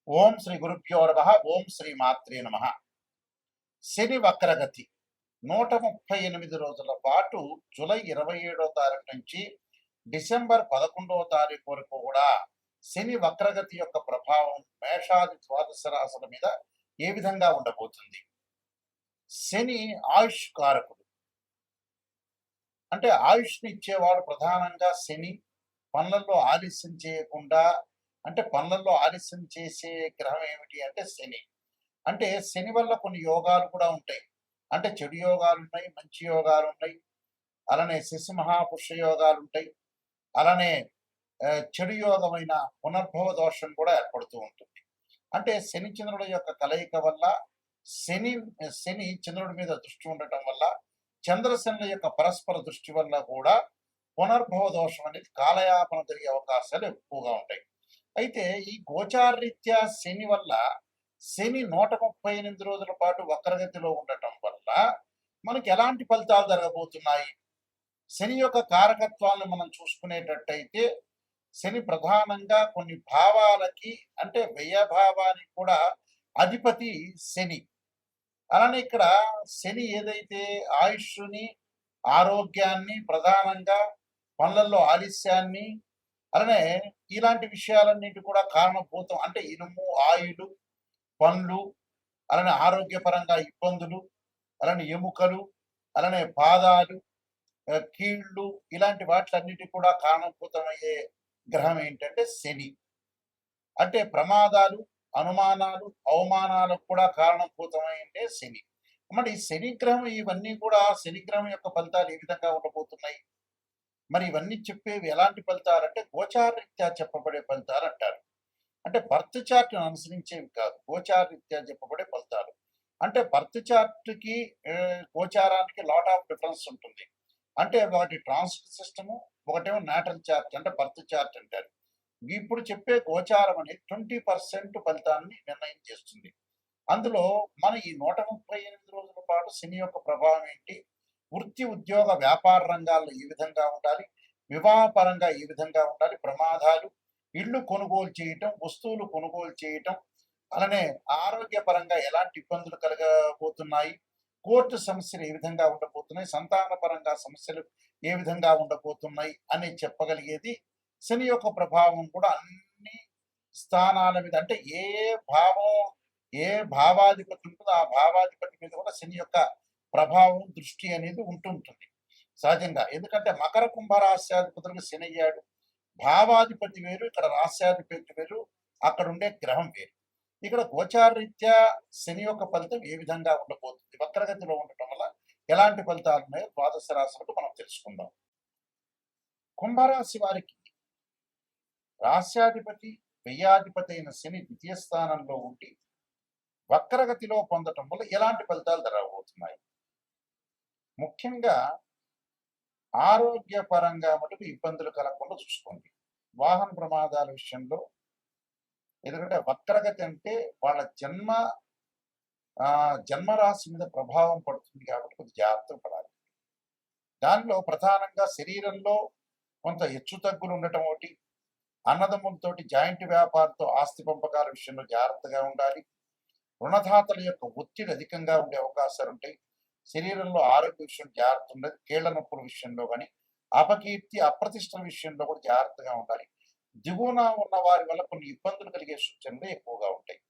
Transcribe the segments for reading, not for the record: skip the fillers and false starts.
ఓం శ్రీ గురుభ్యో నమః. ఓం శ్రీ మాత్రే నమః. శని వక్రగతి 138 రోజుల పాటు జూలై 27వ తారీఖు నుంచి డిసెంబర్ 11వ తారీఖు వరకు కూడా శని వక్రగతి యొక్క ప్రభావం మేషాది ద్వాదశ రాశుల మీద ఏ విధంగా ఉండబోతుంది? శని ఆయుష్ కారకుడు. అంటే ఆయుష్ని ఇచ్చేవాడు ప్రధానంగా శని. పనులలో ఆలస్యం చేయకుండా, అంటే పనులలో ఆలస్యం చేసే గ్రహం ఏమిటి అంటే శని. అంటే శని వల్ల కొన్ని యోగాలు కూడా ఉంటాయి. అంటే చెడు యోగాలు ఉన్నాయి, మంచి యోగాలు ఉన్నాయి. అలానే శశి మహాపురుష యోగాలు ఉంటాయి. అలానే చెడు యోగమైన పునర్భవ దోషం కూడా ఏర్పడుతూ ఉంటుంది. అంటే శని చంద్రుల యొక్క కలయిక వల్ల శని శని చంద్రుడి మీద దృష్టి ఉండటం వల్ల, చంద్రశనుల యొక్క పరస్పర దృష్టి వల్ల కూడా పునర్భవ దోషం అనేది కాలయాపన జరిగే అవకాశాలు ఎక్కువగా ఉంటాయి. అయితే ఈ గోచారరీత్యా శని వల్ల, శని 138 రోజుల పాటు వక్రగతిలో ఉండటం వల్ల మనకి ఎలాంటి ఫలితాలు జరగబోతున్నాయి? శని యొక్క కారకత్వాలను మనం చూసుకునేటట్టయితే, శని ప్రధానంగా కొన్ని భావాలకి, అంటే వ్యయభావానికి కూడా అధిపతి శని. అలానే ఇక్కడ శని ఏదైతే ఆయుష్ని, ఆరోగ్యాన్ని, ప్రధానంగా పనులలో ఆలస్యాన్ని, అలానే ఇలాంటి విషయాలన్నిటి కూడా కారణభూతం. అంటే ఇనుము, ఆయులు, పండ్లు, అలానే ఆరోగ్యపరంగా ఇబ్బందులు, అలానే ఎముకలు, అలానే పాదాలు, కీళ్ళు, ఇలాంటి వాటిలన్నిటి కూడా కారణభూతమయ్యే గ్రహం ఏంటంటే శని. అంటే ప్రమాదాలు, అనుమానాలు, అవమానాలకు కూడా కారణభూతమైంటే శని. మరి శని గ్రహం, ఇవన్నీ కూడా శని గ్రహం యొక్క ఫలితాలు ఏ విధంగా ఉండబోతున్నాయి? మరి ఇవన్నీ చెప్పేవి ఎలాంటి ఫలితాలు అంటే గోచారరీత్యా చెప్పబడే ఫలితాలు అంటారు. అంటే బర్త్ చార్ట్ అనుసరించేవి కాదు, గోచారరీత్యా చెప్పబడే ఫలితాలు. అంటే బర్త్ చార్ట్కి గోచారానికి లాట్ ఆఫ్ డిఫరెన్స్ ఉంటుంది. అంటే ఒకటి ట్రాన్సిట్ సిస్టము, ఒకటేమో నాటల్ చార్ట్, అంటే బర్త్ చార్ట్ అంటారు. ఇప్పుడు చెప్పే గోచారం అనేది 20% ఫలితాన్ని నిర్ణయం చేస్తుంది. అందులో మన ఈ 138 రోజుల పాటు శని యొక్క ప్రభావం ఏంటి, వృత్తి, ఉద్యోగ, వ్యాపార రంగాల్లో ఏ విధంగా ఉండాలి, వివాహపరంగా ఏ విధంగా ఉండాలి, ప్రమాదాలు, ఇళ్ళు కొనుగోలు చేయటం, వస్తువులు కొనుగోలు చేయటం, అలానే ఆరోగ్యపరంగా ఎలాంటి ఇబ్బందులు కలగబోతున్నాయి, కోర్టు సమస్యలు ఏ విధంగా ఉండబోతున్నాయి, సంతానపరంగా సమస్యలు ఏ విధంగా ఉండబోతున్నాయి అని చెప్పగలిగేది శని యొక్క ప్రభావం కూడా అన్ని స్థానాల మీద. అంటే ఏ భావం, ఏ భావాధిపతి ఉంటుందో ఆ భావాధిపతి మీద కూడా శని యొక్క ప్రభావం, దృష్టి అనేది ఉంటుంటుంది సహజంగా. ఎందుకంటే మకర కుంభ రాశ్యాధిపతులకు శని అయ్యాడు. భావాధిపతి వేరు, ఇక్కడ రాశ్యాధిపతి వేరు, అక్కడ ఉండే గ్రహం వేరు. ఇక్కడ గోచారరీత్యా శని యొక్క ఫలితం ఏ విధంగా ఉండబోతుంది, వక్రగతిలో ఉండటం వల్ల ఎలాంటి ఫలితాలు ఉన్నాయో ద్వాదశ రాశులకు మనం తెలుసుకుందాం. కుంభరాశి వారికి రాశ్యాధిపతి, వ్యయాధిపతి అయిన శని ద్వితీయ స్థానంలో ఉండి వక్రగతిలో పొందటం వల్ల ఎలాంటి ఫలితాలు జరగబోతున్నాయి? ముఖ్యంగా ఆరోగ్యపరంగా మటుకు ఇబ్బందులు కలగకుండా చూసుకోండి. వాహన ప్రమాదాల విషయంలో, ఎందుకంటే వక్రగతి అంటే వాళ్ళ జన్మరాశి మీద ప్రభావం పడుతుంది కాబట్టి కొద్ది జాగ్రత్త పడాలి. దానిలో ప్రధానంగా శరీరంలో కొంత హెచ్చు తగ్గులు ఉండటం ఒకటి, అన్నదమ్ములతోటి జాయింట్ వ్యాపారంతో ఆస్తి పంపకాల విషయంలో జాగ్రత్తగా ఉండాలి. రుణదాతల యొక్క ఒత్తిడి అధికంగా ఉండే అవకాశాలు ఉంటాయి. శరీరంలో ఆరోగ్య విషయం జాగ్రత్త ఉండదు. కీళ్ల నొప్పుల విషయంలో కానీ, అపకీర్తి, అప్రతిష్టల విషయంలో కూడా జాగ్రత్తగా ఉండాలి. దిగువన ఉన్న వారి వల్ల కొన్ని ఇబ్బందులు కలిగే సూచనలు ఎక్కువగా ఉంటాయి.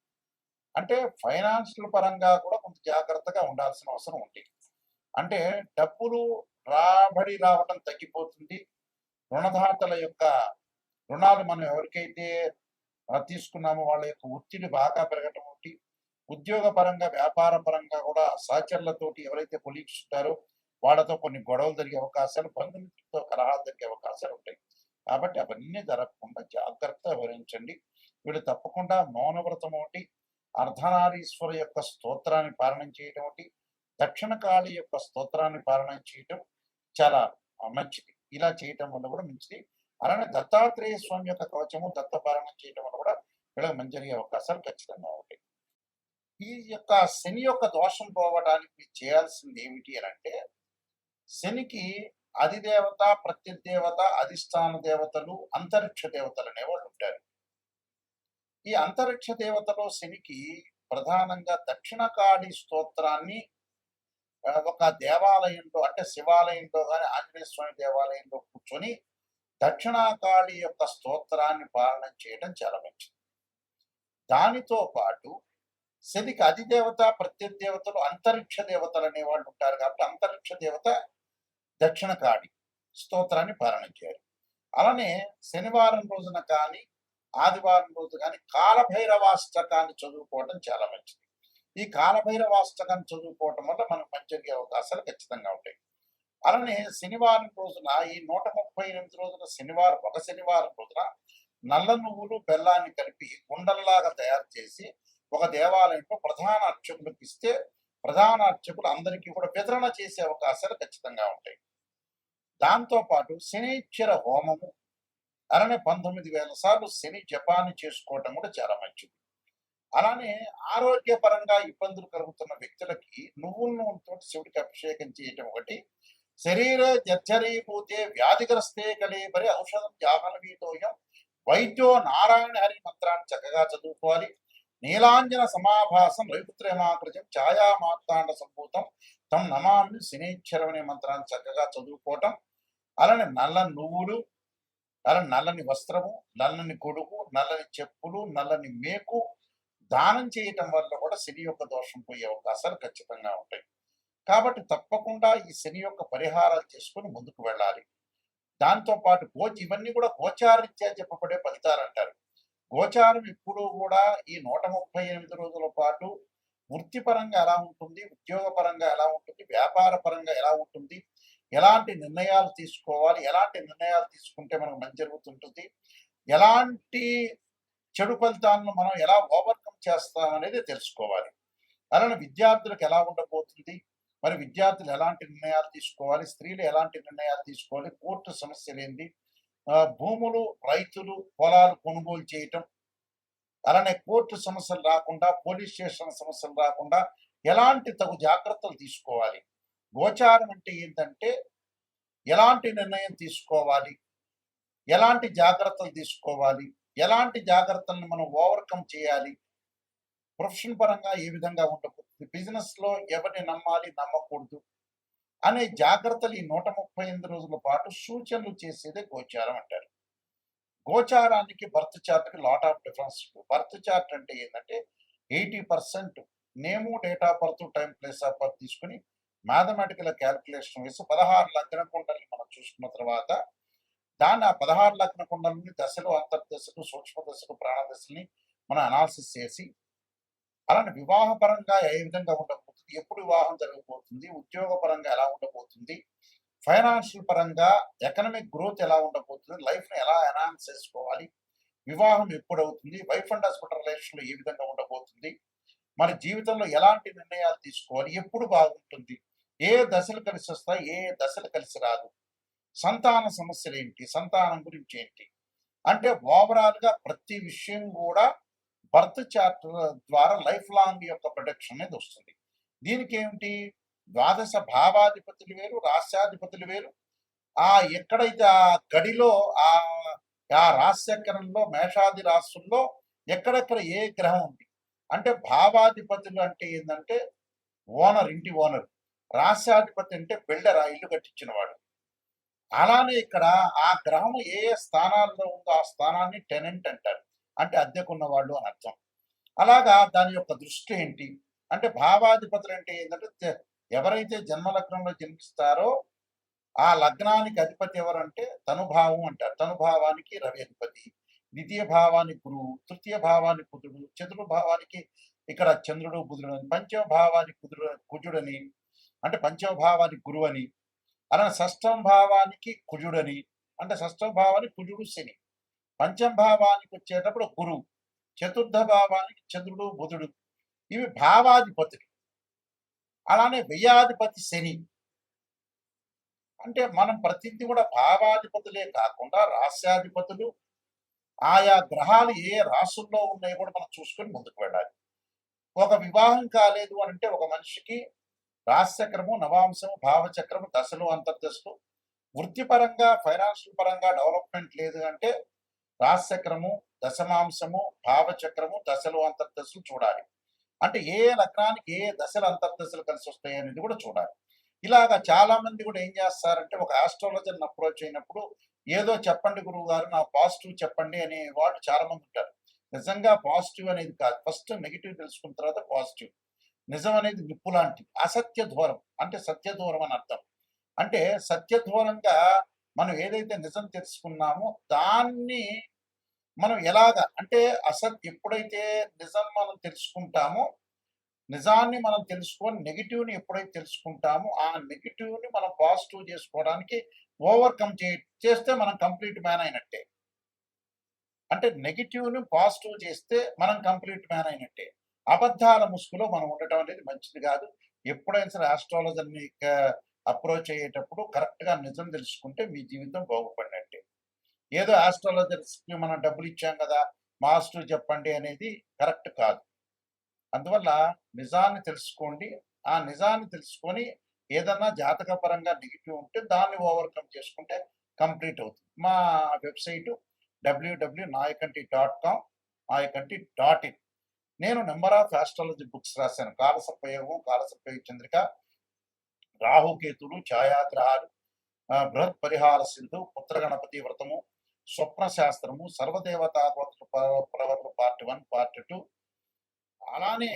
అంటే ఫైనాన్షియల్ పరంగా కూడా కొంత జాగ్రత్తగా ఉండాల్సిన అవసరం ఉంది. అంటే డబ్బులు రాబడి రావడం తగ్గిపోతుంది. రుణదాతల యొక్క రుణాలు మనం ఎవరికైతే తీసుకున్నామో వాళ్ళ యొక్క ఒత్తిడి బాగా పెరగటం ఒకటి. ఉద్యోగ పరంగా, వ్యాపార పరంగా కూడా సహచరులతోటి ఎవరైతే కొలీగ్స్ ఉంటారో వాళ్ళతో కొన్ని గొడవలు జరిగే అవకాశాలు, బంధుమిత్రులతో కలహాలు జరిగే అవకాశాలు ఉంటాయి. కాబట్టి అవన్నీ జరగకుండా జాగ్రత్త వహించండి. వీళ్ళు తప్పకుండా మౌనవ్రతం ఒకటి, అర్ధనారీశ్వర యొక్క స్తోత్రాన్ని పాలన చేయటం ఒకటి, దక్షిణ కాళి యొక్క స్తోత్రాన్ని పాలన చేయటం చాలా మంచిది. ఇలా చేయటం వల్ల కూడా మంచిది. అలానే దత్తాత్రేయ స్వామి యొక్క కవచము, దత్తపారాయణం చేయటం వల్ల కూడా వీళ్ళకి మంచి జరిగే అవకాశాలు ఖచ్చితంగా ఉంటాయి. ఈ యొక్క శని యొక్క దోషం పోవడానికి చేయాల్సింది ఏమిటి అని అంటే, శనికి అధిదేవత, ప్రత్యదేవత, అధిష్టాన దేవతలు, అంతరిక్ష దేవతలు అనేవాళ్ళు ఉంటారు. ఈ అంతరిక్ష దేవతలో శనికి ప్రధానంగా దక్షిణకాళి స్తోత్రాన్ని ఒక దేవాలయంలో అంటే శివాలయంలో కానీ ఆంజనేయ స్వామి దేవాలయంలో కూర్చొని దక్షిణాకాళి యొక్క స్తోత్రాన్ని పాలన చేయడం చాలా మంచిది. దానితో పాటు శనికి అధిదేవత ప్రత్యదేవతలు అంతరిక్ష దేవతలు అనేవాళ్ళు ఉంటారు కాబట్టి అంతరిక్ష దేవత దక్షిణకాళి స్తోత్రాన్ని పాలన చేయాలి. అలానే శనివారం రోజున కానీ ఆదివారం రోజు కానీ కాలభైరవాష్టకాన్ని చదువుకోవడం చాలా మంచిది. ఈ కాలభైరవాష్టకాన్ని చదువుకోవటం వల్ల మనకు మంచి అవకాశాలు ఖచ్చితంగా ఉంటాయి. అలానే శనివారం రోజున ఈ 138 రోజుల శనివారం రోజున నల్ల నువ్వులు బెల్లాన్ని కలిపి గుండల్లాగా తయారు చేసి ఒక దేవాలయంలో ప్రధాన అర్చకులకు ఇస్తే ప్రధాన అర్చకులు అందరికీ కూడా వితరణ చేసే అవకాశాలు ఖచ్చితంగా ఉంటాయి. దాంతోపాటు శనీశ్వర హోమము అలానే 19,000 సార్లు శని జపాన్ని చేసుకోవటం కూడా చాలా మంచిది. అలానే ఆరోగ్యపరంగా ఇబ్బందులు కలుగుతున్న వ్యక్తులకి నువ్వుల నూనెతో శివుడికి అభిషేకం చేయటం ఒకటి. శరీర జర్జరీభూతే వ్యాధిగ్రస్తే కలేబరి ఔషధం జాహ్నవీతోయం వైద్యో నారాయణ హరి మంత్రాన్ని చక్కగా చదువుకోవాలి. నీలాంజన సమాభాసం రవిపుత్రమాకృతం ఛాయా మార్తాండ సంభూతం తం నమామి శనీశ్వరం అనే మంత్రాన్ని చక్కగా చదువుకోవటం. అలానే నల్ల నువ్వులు, అలానే నల్లని వస్త్రము, నల్లని గొడుగు, నల్లని చెప్పులు, నల్లని మేకు దానం చేయటం వల్ల కూడా శని యొక్క దోషం పోయే అవకాశాలు ఖచ్చితంగా ఉంటాయి. కాబట్టి తప్పకుండా ఈ శని యొక్క పరిహారాలు చేసుకుని ముందుకు వెళ్ళాలి. దాంతోపాటు ఇవన్నీ కూడా గోచారరీత్యా చెప్పబడే ఫలితాలు అంటారు. గోచారం ఎప్పుడూ కూడా ఈ 138 రోజుల పాటు వృత్తిపరంగా ఎలా ఉంటుంది, ఉద్యోగపరంగా ఎలా ఉంటుంది, వ్యాపార పరంగా ఎలా ఉంటుంది, ఎలాంటి నిర్ణయాలు తీసుకోవాలి, ఎలాంటి నిర్ణయాలు తీసుకుంటే మనకు మంచి జరుగుతుంటుంది, ఎలాంటి చెడు ఫలితాలను మనం ఎలా ఓవర్కమ్ చేస్తాం అనేది తెలుసుకోవాలి. అలానే విద్యార్థులకు ఎలా ఉండబోతుంది, మరి విద్యార్థులు ఎలాంటి నిర్ణయాలు తీసుకోవాలి, స్త్రీలు ఎలాంటి నిర్ణయాలు తీసుకోవాలి, కోర్టు సమస్యలు ఏంటి, భూములు, రైతులు, పొలాలు కొనుగోలు చేయటం, అలానే కోర్టు సమస్యలు రాకుండా, పోలీస్ స్టేషన్ సమస్యలు రాకుండా ఎలాంటి తగు జాగ్రత్తలు తీసుకోవాలి. గోచారం అంటే ఏంటంటే ఎలాంటి నిర్ణయం తీసుకోవాలి, ఎలాంటి జాగ్రత్తలు తీసుకోవాలి, ఎలాంటి జాగ్రత్తలను మనం ఓవర్కమ్ చేయాలి, ప్రొఫెషన్ పరంగా ఏ విధంగా ఉండబోతుంది, బిజినెస్ లో ఎవరిని నమ్మాలి నమ్మకూడదు అనే జాగ్రత్తలు ఈ 138 రోజుల పాటు సూచనలు చేసేదే గోచారం అంటారు. గోచారానికి బర్త్ చార్ట్కి lot of difference. Birth chart అంటే ఏంటంటే 80% name, date of birth, time, place of birth తీసుకుని మ్యాథమెటికల్ క్యాలిక్యులేషన్ వేసి 16 లగ్న కుండల్ని మనం చూసుకున్న తర్వాత దాన్ని ఆ 16 లగ్న కుండలని దశలు, అంతర్దశలు, సూక్ష్మ దశలు, ప్రాణదశల్ని మనం అనాలిసిస్ చేసి అలానే వివాహపరంగా ఏ విధంగా ఉండబోతుంది, ఎప్పుడు వివాహం జరగబోతుంది, ఉద్యోగపరంగా ఎలా ఉండబోతుంది, ఫైనాన్షియల్ పరంగా ఎకనామిక్ గ్రోత్ ఎలా ఉండబోతుంది, లైఫ్ని ఎలా ఎన్హాన్స్ చేసుకోవాలి, వివాహం ఎప్పుడు అవుతుంది, వైఫ్ అండ్ హస్బెండ్ రిలేషన్లో ఏ విధంగా ఉండబోతుంది, మన జీవితంలో ఎలాంటి నిర్ణయాలు తీసుకోవాలి, ఎప్పుడు బాగుంటుంది, ఏ దశలు కలిసి వస్తాయి, ఏ దశలు కలిసి రాదు, సంతాన సమస్యలు ఏంటి, సంతానం గురించి ఏంటి, అంటే ఓవరాల్గా ప్రతి విషయం కూడా బర్త్ చార్ట్ ద్వారా లైఫ్ లాంగ్ యొక్క ప్రొటెక్షన్ అనేది వస్తుంది. దీనికి ఏమిటి, ద్వాదశ భావాధిపతులు వేరు, రాస్యాధిపతులు వేరు. ఎక్కడైతే ఆ గడిలో ఆ రాశ్యకరణంలో మేషాది రాశుల్లో ఎక్కడెక్కడ ఏ గ్రహం ఉంది అంటే భావాధిపతులు అంటే ఏంటంటే ఓనర్, ఇంటి ఓనర్. రాస్యాధిపతి అంటే బిల్డర్, ఆ ఇల్లు కట్టించిన వాడు. అలానే ఇక్కడ ఆ గ్రహం ఏ స్థానాల్లో ఉందో ఆ స్థానాన్ని టెనెంట్ అంటారు, అంటే అద్దెకున్న వాళ్ళు అని అర్థం. అలాగా దాని యొక్క దృష్టి ఏంటి అంటే భావాధిపతులు అంటే ఏంటంటే ఎవరైతే జన్మలగ్నంలో జన్మిస్తారో ఆ లగ్నానికి అధిపతి ఎవరంటే తనుభావం అంటారు. తనుభావానికి రవి అధిపతి, ద్వితీయ భావానికి గురువు, తృతీయ భావానికి బుధుడు, చతుర్థ భావానికి ఇక్కడ చంద్రుడు, బుధుడు అని, పంచమ భావానికి కుజుడని అంటే పంచమ భావానికి గురువు అని, అలానే షష్టమ భావానికి కుజుడని అంటే షష్టమ భావానికి కుజుడు శని, పంచమ భావానికి వచ్చేటప్పుడు గురువు, చతుర్థ భావానికి చంద్రుడు, బుధుడు. ఇవి భావాధిపతులు. అలానే వ్యయాధిపతి శని. అంటే మనం ప్రతిదీ కూడా భావాధిపతులే కాకుండా రాస్యాధిపతులు, ఆయా గ్రహాలు ఏ రాసుల్లో ఉన్నాయో కూడా మనం చూసుకొని ముందుకు వెళ్ళాలి. ఒక వివాహం కాలేదు అని అంటే ఒక మనిషికి రాశిచక్రము, నవాంశము, భావచక్రము, దశలు, అంతర్దశలు, వృత్తిపరంగా ఫైనాన్షియల్ పరంగా డెవలప్మెంట్ లేదు అంటే రాశిచక్రము, దశమాంశము, భావచక్రము, దశలు అంతర్దశలు చూడాలి. అంటే ఏ లగ్నానికి ఏ దశలు అంతర్దశలు కలిసి వస్తాయి అనేది కూడా చూడాలి. ఇలాగా చాలా మంది కూడా ఏం చేస్తారంటే ఒక ఆస్ట్రాలజర్ని అప్రోచ్ అయినప్పుడు ఏదో చెప్పండి గురువు గారు నా పాజిటివ్ చెప్పండి అనే వాళ్ళు చాలా మంది ఉంటారు. నిజంగా పాజిటివ్ అనేది కాదు. ఫస్ట్ నెగిటివ్ తెలుసుకున్న తర్వాత పాజిటివ్. నిజం అనేది నిప్పు లాంటిది. అసత్య దూరం అంటే సత్య దూరం అని అర్థం. అంటే సత్య దూరంగా మనం ఏదైతే నిజం తెలుసుకున్నామో దాన్ని మనం ఎలాగా అంటే ఎప్పుడైతే నిజం మనం తెలుసుకుంటామో నిజాన్ని మనం తెలుసుకొని నెగిటివ్‌ని ఎప్పుడైతే తెలుసుకుంటామో, ఆ నెగిటివ్‌ని మనం పాజిటివ్ చేసుకోవడానికి ఓవర్‌కమ్ చేస్తే మనం కంప్లీట్ మ్యాన్ అయినట్టే. అంటే నెగిటివ్‌ని పాజిటివ్ చేస్తే మనం కంప్లీట్ మ్యాన్ అయినట్టే. అబద్ధాల ముసుగులో మనం ఉండటం అనేది మంచిది కాదు. ఎప్పుడైనా సరే ఆస్ట్రాలజర్‌ని అప్రోచ్ అయ్యేటప్పుడు కరెక్ట్‌గా నిజం తెలుసుకుంటే మీ జీవితం బాగుపడినట్టే. ఏదో ఆస్ట్రాలజర్స్‌కి మనం డబ్బులు ఇచ్చాం కదా! పాజిటివ్ చెప్పండి అనేది కరెక్ట్ కాదు. అందువల్ల నిజాన్ని తెలుసుకోండి. ఆ నిజాన్ని తెలుసుకొని ఏదన్నా జాతకపరంగా నెగెటివ్ ఉంటే దాన్ని ఓవర్‌కమ్ చేసుకుంటే కంప్లీట్ అవుతుంది. మా వెబ్‌సైటు www.nayakanti.com nayakanti.in. నేను నంబర్ ఆఫ్ ఆస్ట్రాలజీ బుక్స్ రాశాను. కాలసర్పయోగం, కాలసర్పయోగ చంద్రిక, రాహుకేతులు, ఛాయాగ్రహాలు, బృహత్ పరిహార సింధు, పుత్ర గణపతి వ్రతము, స్వప్న శాస్త్రము, సర్వదేవతా ప్రవర్తన పార్ట్ 1, పార్ట్ 2 అలానే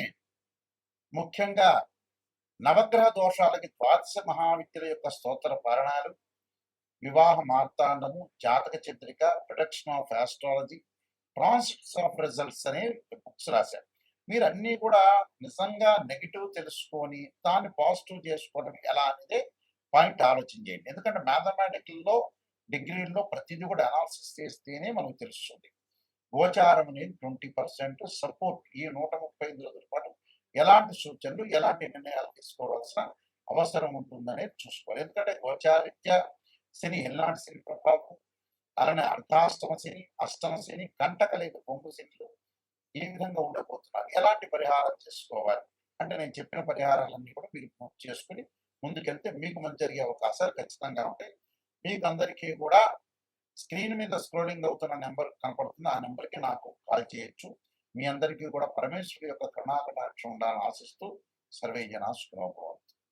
ముఖ్యంగా నవగ్రహ దోషాలకి ద్వాదశ మహావిద్యల యొక్క స్తోత్ర పారణాలు, వివాహ మార్తాండము, జాతక Chandrika, production of astrology, transits of results అనే బుక్స్ రాశారు. మీరు అన్నీ కూడా నిజంగా నెగెటివ్ తెలుసుకొని దాన్ని పాజిటివ్ చేసుకోవడం ఎలా అనేది పాయింట్ ఆలోచన చేయండి. ఎందుకంటే మ్యాథమెటికల్‌లో డిగ్రీల్లో ప్రతిదీ కూడా అనాలిసిస్ చేస్తేనే మనకు తెలుస్తుంది. గోచారం అనేది 20% సపోర్ట్. ఈ 135 రోజుల పాటు ఎలాంటి సూచనలు, ఎలాంటి నిర్ణయాలు తీసుకోవాల్సిన అవసరం ఉంటుందనేది చూసుకోవాలి. ఎందుకంటే గోచారీత్యా శని ఎల్నాటి శని ప్రభావం, అలానే అర్ధాష్టమ శని, అష్టమ శని, కంటక లేదా పొంగు శనిలు ఈ విధంగా ఉండబోతున్నారు. ఎలాంటి పరిహారం చేసుకోవాలి అంటే నేను చెప్పిన పరిహారాలన్నీ కూడా మీరు పూర్తి చేసుకొని ముందుకెళ్తే మీకు మంచి జరిగే అవకాశాలు ఖచ్చితంగా ఉంటాయి. మీకు అందరికీ కూడా స్క్రీన్ మీద స్క్రోలింగ్ అవుతున్న నెంబర్ కనపడుతుంది. ఆ నెంబర్‌కి నాకు కాల్ చేయొచ్చు. మీ అందరికీ కూడా పరమేశ్వరుడి యొక్క కరుణా కటాక్షం ఉండాలని ఆశిస్తూ సర్వే జనా సుఖినో భవంతు.